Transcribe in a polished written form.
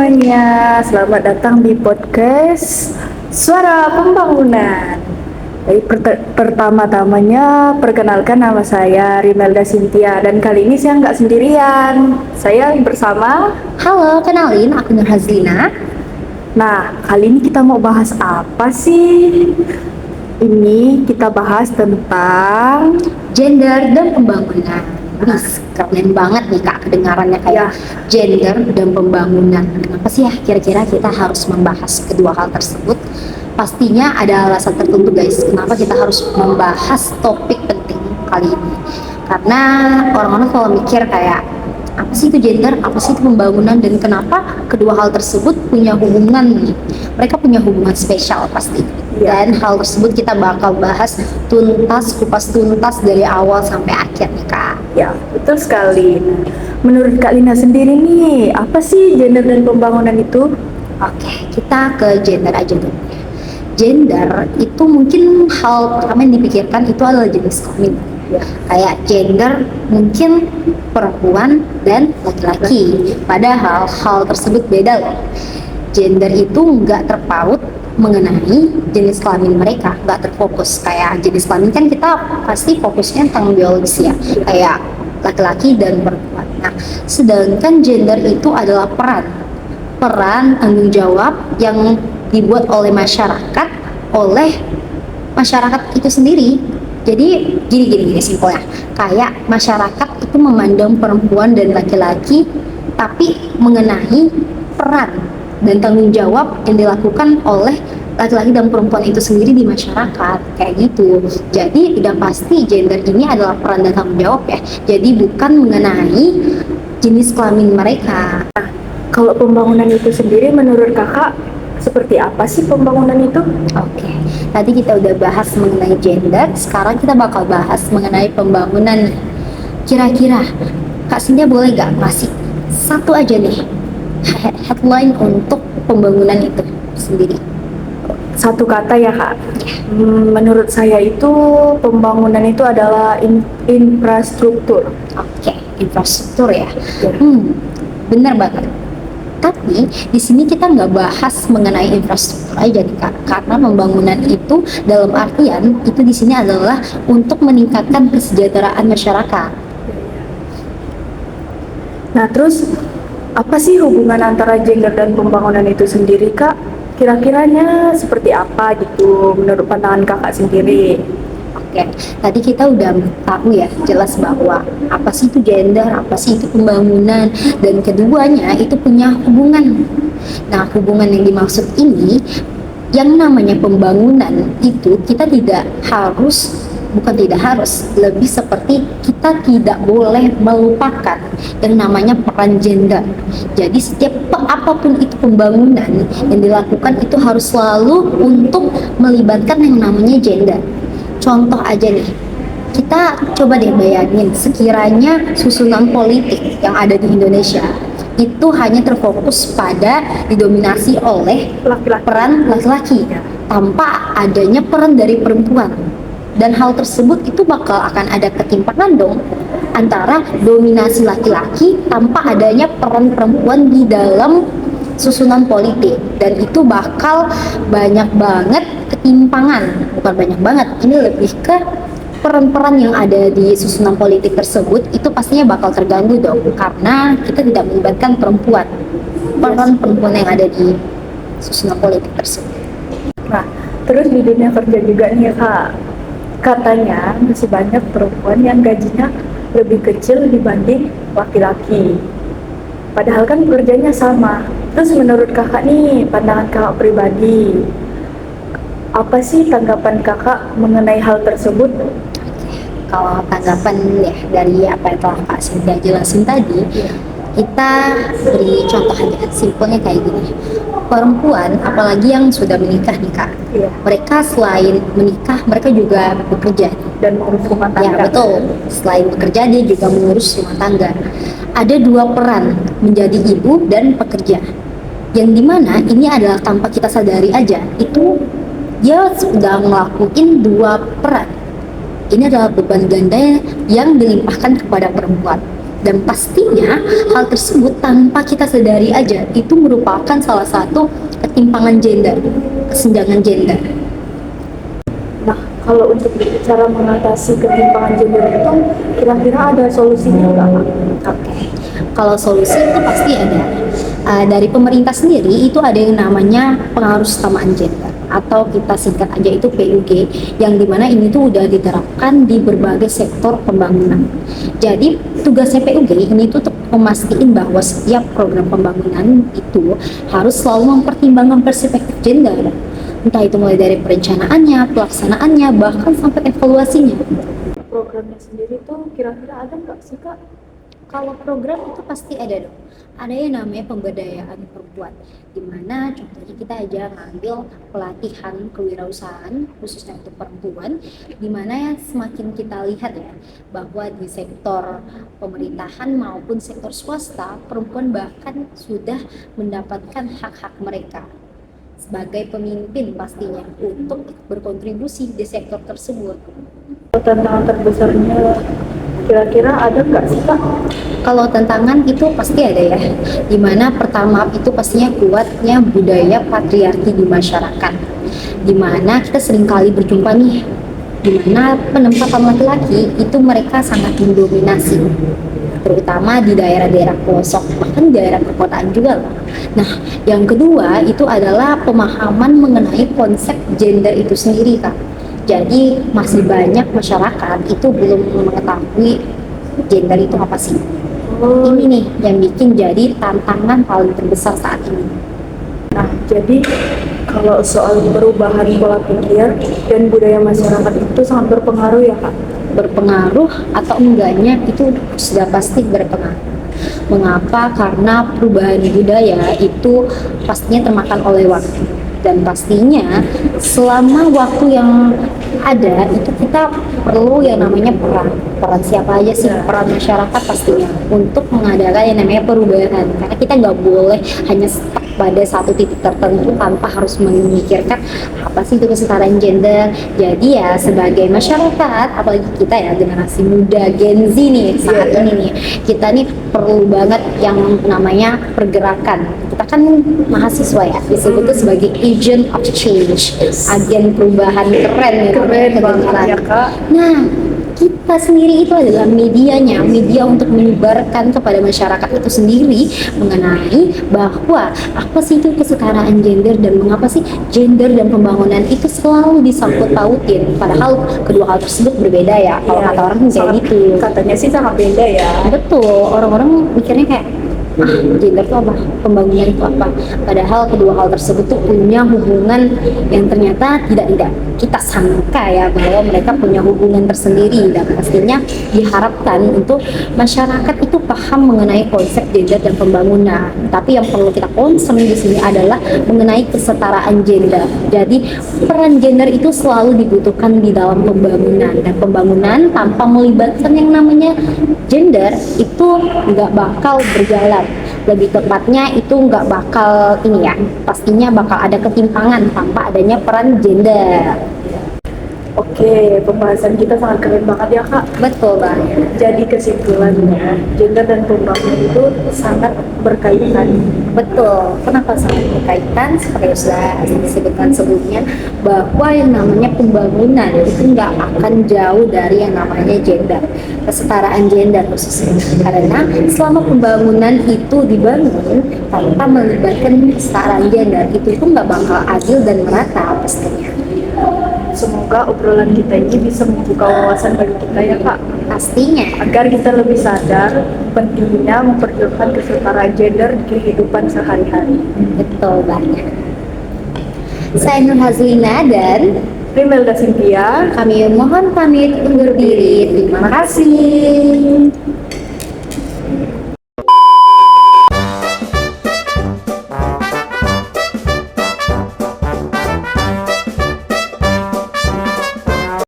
semuanya, selamat datang di podcast Suara Pembangunan. Jadi pertama-tamanya perkenalkan nama saya Rimelda Cynthia dan kali ini saya nggak sendirian. Saya bersama. Halo, kenalin aku Nur Hazlina. Nah, kali ini kita mau bahas apa sih? Ini kita bahas tentang Gender dan pembangunan. Keren banget nih Kak kedengarannya kayak gender dan pembangunan. Kenapa sih ya kira-kira kita harus membahas kedua hal tersebut? Pastinya ada alasan tertentu guys, kenapa kita harus membahas topik penting kali ini. Karena orang-orang selalu mikir kayak apa sih itu gender, apa sih itu pembangunan, dan kenapa kedua hal tersebut punya hubungan nih. Mereka punya hubungan spesial pasti. Dan hal tersebut kita bakal bahas tuntas, kupas tuntas dari awal sampai akhir nih Kak. Ya, betul sekali. Menurut Kak Lina sendiri nih, apa sih gender dan pembangunan itu? Oke, kita ke gender aja dulu. Gender itu mungkin hal pertama yang dipikirkan itu adalah jenis kelamin. Kayak gender mungkin perempuan dan laki-laki. Padahal hal tersebut beda loh. Gender itu nggak terpaut mengenai jenis kelamin mereka, nggak terfokus. Kayak jenis kelamin kan kita pasti fokusnya tentang biologis ya, kayak laki-laki dan perempuan. Nah, sedangkan gender itu adalah peran tanggung jawab yang dibuat oleh masyarakat itu sendiri. Jadi gini simpelnya, kayak masyarakat itu memandang perempuan dan laki-laki tapi mengenai peran dan tanggung jawab yang dilakukan oleh laki-laki dan perempuan itu sendiri di masyarakat, kayak gitu. Jadi tidak pasti gender ini adalah peran dan tanggung jawab ya, jadi bukan mengenai jenis kelamin mereka. Kalau pembangunan itu sendiri menurut kakak seperti apa sih pembangunan itu? Oke, tadi kita udah bahas mengenai gender, sekarang kita bakal bahas mengenai pembangunan. Kira-kira Kak Sindia boleh gak ngasih satu aja nih headline untuk pembangunan itu sendiri? Satu kata ya Kak. Menurut saya itu pembangunan itu adalah infrastruktur. Oke, infrastruktur ya. Benar banget. Tapi di sini kita nggak bahas mengenai infrastruktur aja nih Kak, karena pembangunan itu dalam artian itu di sini adalah untuk meningkatkan kesejahteraan masyarakat. Nah, terus apa sih hubungan antara gender dan pembangunan itu sendiri Kak? Kira-kiranya seperti apa gitu menurut pandangan kakak sendiri? Oke, tadi kita udah tahu ya jelas bahwa apa sih itu gender, apa sih itu pembangunan, dan keduanya itu punya hubungan. Nah, hubungan yang dimaksud ini, yang namanya pembangunan itu kita bukan tidak harus, lebih seperti kita tidak boleh melupakan yang namanya peran gender. Jadi setiap apapun itu pembangunan yang dilakukan itu harus selalu untuk melibatkan yang namanya gender. Contoh aja nih, kita coba deh bayangin sekiranya susunan politik yang ada di Indonesia itu hanya terfokus pada didominasi oleh peran laki-laki tanpa adanya peran dari perempuan. Dan hal tersebut itu bakal akan ada ketimpangan dong antara dominasi laki-laki tanpa adanya peran perempuan di dalam susunan politik, dan itu bakal banyak banget ketimpangan. Bukan banyak banget, ini lebih ke peran-peran yang ada di susunan politik tersebut itu pastinya bakal terganggu dong, karena kita tidak melibatkan peran perempuan yang ada di susunan politik tersebut. Nah, terus di dunia kerja juga nih Kak, katanya masih banyak perempuan yang gajinya lebih kecil dibanding laki-laki. Padahal kan kerjanya sama. Terus menurut kakak nih, pandangan kakak pribadi, apa sih tanggapan kakak mengenai hal tersebut? Kalau tanggapan ya dari apa yang telah Kak Sintia jelasin tadi, kita beri contoh aja, simpelnya kayak gini. Perempuan, apalagi yang sudah menikah nih Kak, mereka selain menikah, mereka juga bekerja dan mengurus rumah tangga. Ya betul, selain bekerja dia juga mengurus rumah tangga. Ada dua peran, menjadi ibu dan pekerja, yang dimana ini adalah tanpa kita sadari aja, itu dia sudah ngelakuin dua peran. Ini adalah beban ganda yang dilimpahkan kepada perempuan. Dan pastinya hal tersebut tanpa kita sadari aja itu merupakan salah satu ketimpangan gender, kesenjangan gender. Nah, kalau untuk cara mengatasi ketimpangan gender itu, kira-kira ada solusinya nggak, Kak? Oke, kalau solusi itu pasti ada. Dari pemerintah sendiri itu ada yang namanya pengaruh kesetaraan gender atau kita singkat aja itu PUG, yang dimana ini tuh udah diterapkan di berbagai sektor pembangunan. Jadi tugasnya PUG ini tuh untuk memastikan bahwa setiap program pembangunan itu harus selalu mempertimbangkan perspektif gender, entah itu mulai dari perencanaannya, pelaksanaannya, bahkan sampai evaluasinya. Programnya sendiri tuh kira-kira ada nggak sih, Kak? Kalau program itu pasti ada dong. Ada yang namanya pemberdayaan perempuan, di mana contohnya kita aja ngambil pelatihan kewirausahaan khususnya untuk perempuan, di mana ya semakin kita lihat ya bahwa di sektor pemerintahan maupun sektor swasta, perempuan bahkan sudah mendapatkan hak-hak mereka sebagai pemimpin pastinya untuk berkontribusi di sektor tersebut. Tantangan terbesarnya kira-kira ada nggak sih, Kak? Kalau tantangan itu pasti ada ya, dimana pertama itu pastinya kuatnya budaya patriarki di masyarakat, dimana kita seringkali berjumpa nih, dimana penempatan laki-laki itu mereka sangat mendominasi, terutama di daerah-daerah pelosok, bahkan di daerah perkotaan juga loh. Nah, yang kedua itu adalah pemahaman mengenai konsep gender itu sendiri, Kak. Jadi masih banyak masyarakat itu belum mengetahui gender itu apa sih. Ini nih yang bikin jadi tantangan paling terbesar saat ini. Nah, jadi kalau soal perubahan pola pikir dan budaya masyarakat itu sangat berpengaruh ya, Kak? Berpengaruh atau enggaknya itu sudah pasti berpengaruh. Mengapa? Karena perubahan budaya itu pastinya termakan oleh waktu. Dan pastinya selama waktu yang ada itu kita perlu yang namanya peran siapa aja sih, peran masyarakat pastinya untuk mengadakan yang namanya perubahan, karena kita nggak boleh hanya stuck pada satu titik tertentu tanpa harus memikirkan apa sih itu kesetaraan gender. Jadi ya sebagai masyarakat, apalagi kita ya generasi muda Gen Z nih saat ini nih, kita nih perlu banget yang namanya pergerakan. Kita kan mahasiswa ya, disebutnya sebagai agent of change, agen perubahan. Keren ya, Keren banget ya, Kak. Nah, kita sendiri itu adalah medianya, media untuk menyebarkan kepada masyarakat itu sendiri mengenai bahwa apa sih itu kesetaraan gender dan mengapa sih gender dan pembangunan itu selalu disangkut pautin, padahal kedua hal tersebut berbeda ya. Kalau kata orang kayak gitu, Katanya sih sangat beda ya. betul, orang-orang mikirnya kayak gender itu apa, pembangunan itu apa, padahal kedua hal tersebut tuh punya hubungan yang ternyata tidak kita sangka ya bahwa mereka punya hubungan tersendiri. Dan pastinya diharapkan untuk masyarakat itu paham mengenai konsep gender dan pembangunan. Tapi yang perlu kita concern di sini adalah mengenai kesetaraan gender. Jadi peran gender itu selalu dibutuhkan di dalam pembangunan, dan pembangunan tanpa melibatkan yang namanya gender itu nggak bakal berjalan. Lebih tepatnya itu nggak bakal ini ya, pastinya bakal ada ketimpangan tanpa adanya peran gender. Oke, pembahasan kita sangat keren banget ya, Kak. Betul banget. Jadi kesimpulannya, gender dan pembangunan itu sangat berkaitan. Betul. Kenapa sangat berkaitan? Seperti sudah disebutkan sebelumnya, bahwa yang namanya pembangunan itu nggak akan jauh dari yang namanya gender, kesetaraan gender khususnya. Karena selama pembangunan itu dibangun tanpa melibatkan kesetaraan gender, itu nggak bakal adil dan merata pastinya. Semoga obrolan kita ini bisa membuka wawasan bagi kita ya, Kak, Pastinya. agar kita lebih sadar pentingnya memperjuangkan kesetaraan gender di kehidupan sehari-hari. Betul banget. Saya Nur Hazlina dan Rimelda Cynthia, kami mohon pamit undur diri. Terima kasih.